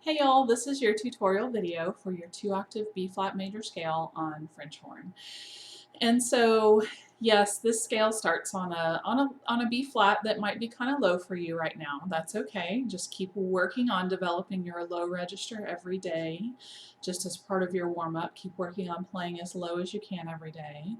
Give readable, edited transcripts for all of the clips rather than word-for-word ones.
Hey y'all, this is your tutorial video for your 2-octave B-flat major scale on French horn. And so, yes, this scale starts on a B-flat that might be kind of low for you right now. That's okay. Just keep working on developing your low register every day. Just as part of your warm-up, keep working on playing as low as you can every day.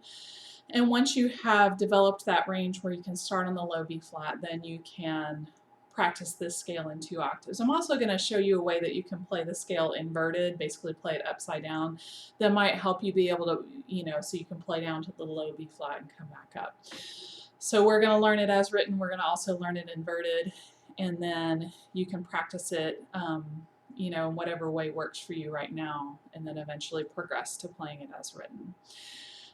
And once you have developed that range where you can start on the low B-flat, then you can practice this scale in 2 octaves. I'm also going to show you a way that you can play the scale inverted, basically play it upside down. That might help you be able to, so you can play down to the low B flat and come back up. So we're going to learn it as written. We're going to also learn it inverted, and then you can practice it, in whatever way works for you right now, and then eventually progress to playing it as written.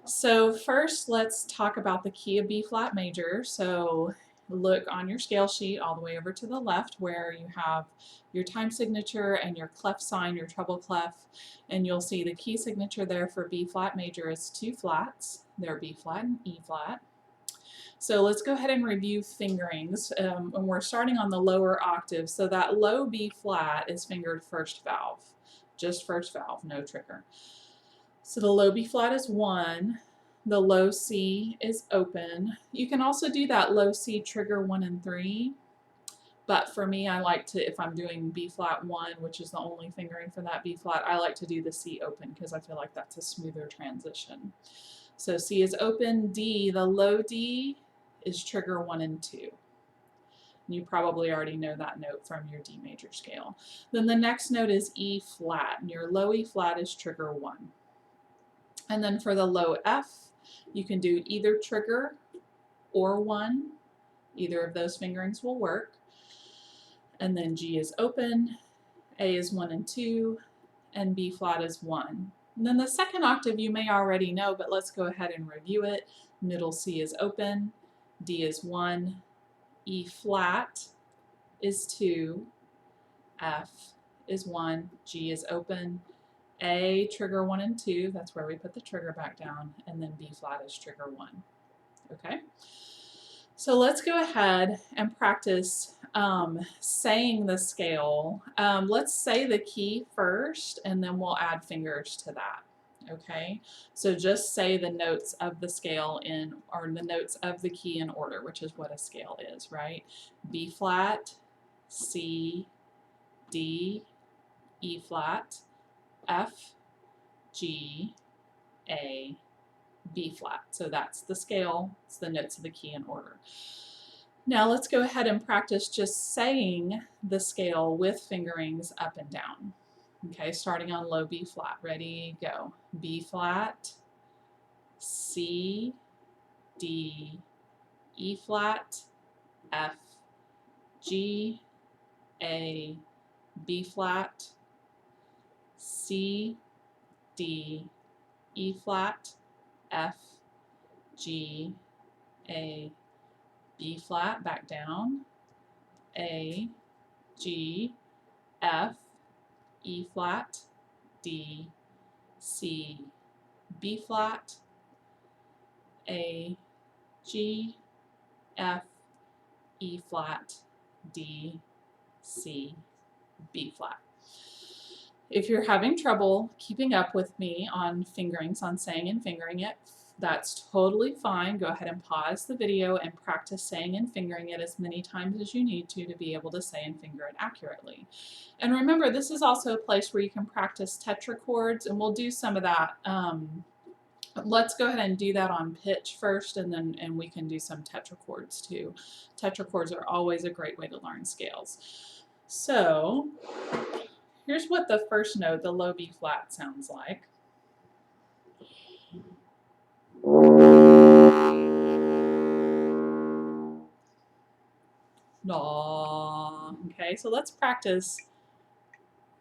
So first, let's talk about the key of B flat major. So look on your scale sheet all the way over to the left where you have your time signature and your clef sign, your treble clef, and you'll see the key signature there for B flat major is 2 flats. They're B flat and E flat. So let's go ahead and review fingerings. And we're starting on the lower octave. So that low B flat is fingered first valve, just first valve, no trigger. So the low B flat is 1, the low C is open. You can also do that low C trigger 1 and 3, but for me I like to, if I'm doing B flat 1, which is the only fingering for that B flat, I like to do the C open because I feel like that's a smoother transition. So C is open, D, the low D is trigger 1 and 2. You probably already know that note from your D major scale. Then the next note is E flat, and your low E flat is trigger 1. And then for the low F, you can do either trigger or 1. Either of those fingerings will work. And then G is open, A is 1 and 2, and B flat is 1. And then the second octave you may already know, but let's go ahead and review it. Middle C is open, D is 1, E flat is 2, F is 1, G is open, A, trigger 1 and 2, that's where we put the trigger back down, and then B flat is trigger 1. Okay? So let's go ahead and practice saying the scale. Let's say the key first, and then we'll add fingers to that. Okay? So just say the notes of the scale or the notes of the key in order, which is what a scale is, right? B flat, C, D, E flat, F, G, A, B flat. So that's the scale. It's the notes of the key in order. Now let's go ahead and practice just saying the scale with fingerings up and down. Okay, starting on low B flat. Ready, go. B flat, C, D, E flat, F, G, A, B flat, C, D, E flat, F, G, A, B flat, back down, A, G, F, E flat, D, C, B flat, A, G, F, E flat, D, C, B flat. If you're having trouble keeping up with me on fingerings, on saying and fingering it, that's totally fine. Go ahead and pause the video and practice saying and fingering it as many times as you need to be able to say and finger it accurately. And remember, this is also a place where you can practice tetrachords, and we'll do some of that. Let's go ahead and do that on pitch first, and we can do some tetrachords too. Tetrachords are always a great way to learn scales. So here's what the first note, the low B flat, sounds like. No. Okay, so let's practice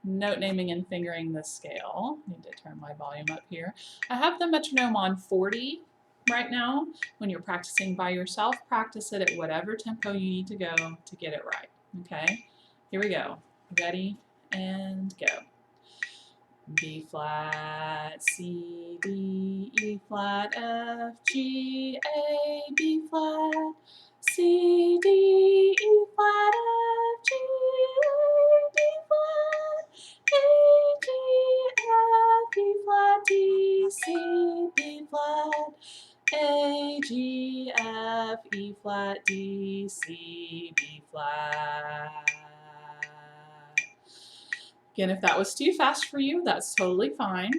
note naming and fingering the scale. I need to turn my volume up here. I have the metronome on 40 right now. When you're practicing by yourself, practice it at whatever tempo you need to go to get it right. Okay, here we go. Ready and go. B flat, C, D, E flat, F, G, A, B flat, C, D, E flat, F, G, A, B flat, G, F, E flat, D, C, B flat. Again, if that was too fast for you, that's totally fine.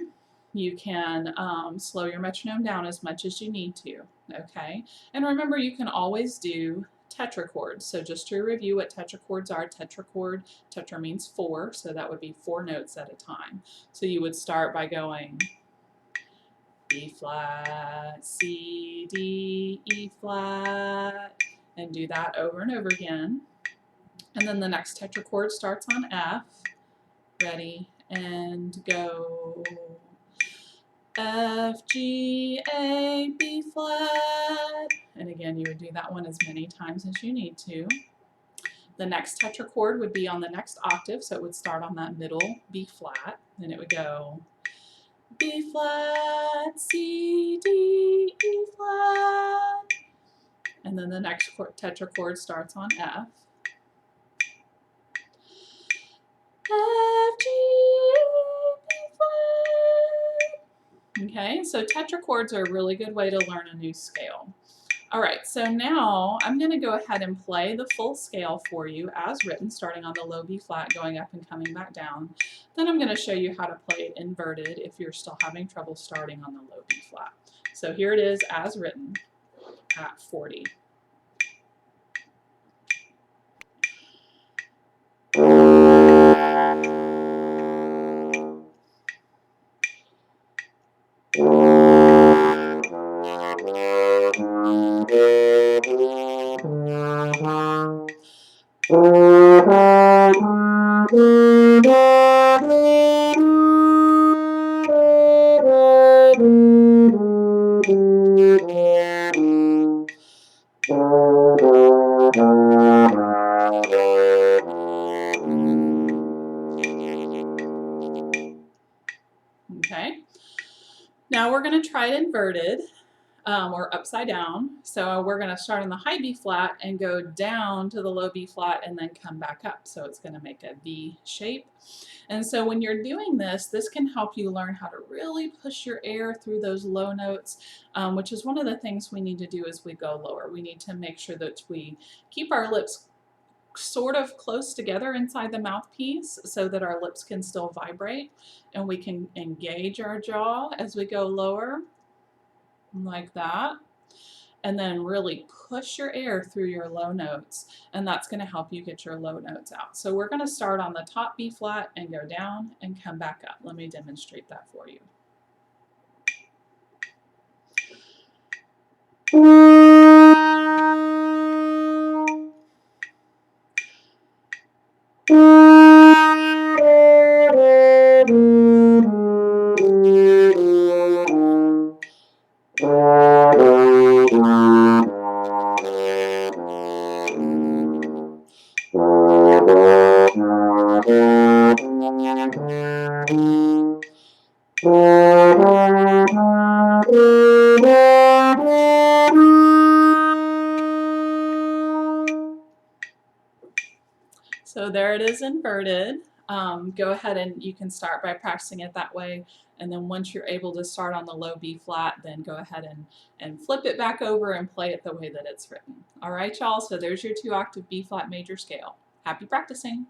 You can slow your metronome down as much as you need to, okay? And remember, you can always do tetrachords. So just to review what tetrachords are, tetrachord, tetra means 4, so that would be 4 notes at a time. So you would start by going B flat, C, D, E flat, and do that over and over again. And then the next tetrachord starts on F. Ready, and go. F, G, A, B flat. And again, you would do that one as many times as you need to. The next tetrachord would be on the next octave, so it would start on that middle B flat. Then it would go B flat, C, D, E flat. And then the next tetrachord starts on F. F, G, B flat. Okay, so tetrachords are a really good way to learn a new scale. All right, so now I'm going to go ahead and play the full scale for you as written, starting on the low B flat, going up and coming back down. Then I'm going to show you how to play it inverted if you're still having trouble starting on the low B flat. So here it is as written at 40. Okay, now we're going to try it inverted or upside down. So we're going to start on the high B flat and go down to the low B flat and then come back up. So it's going to make a V shape. And so when you're doing this, this can help you learn how to really push your air through those low notes, which is one of the things we need to do as we go lower. We need to make sure that we keep our lips sort of close together inside the mouthpiece so that our lips can still vibrate and we can engage our jaw as we go lower, like that. And then really push your air through your low notes, and that's going to help you get your low notes out. So we're going to start on the top B flat and go down and come back up. Let me demonstrate that for you. So there it is inverted. Go ahead and you can start by practicing it that way. And then once you're able to start on the low B flat, then go ahead and flip it back over and play it the way that it's written. All right, y'all, so there's your 2-octave B flat major scale. Happy practicing.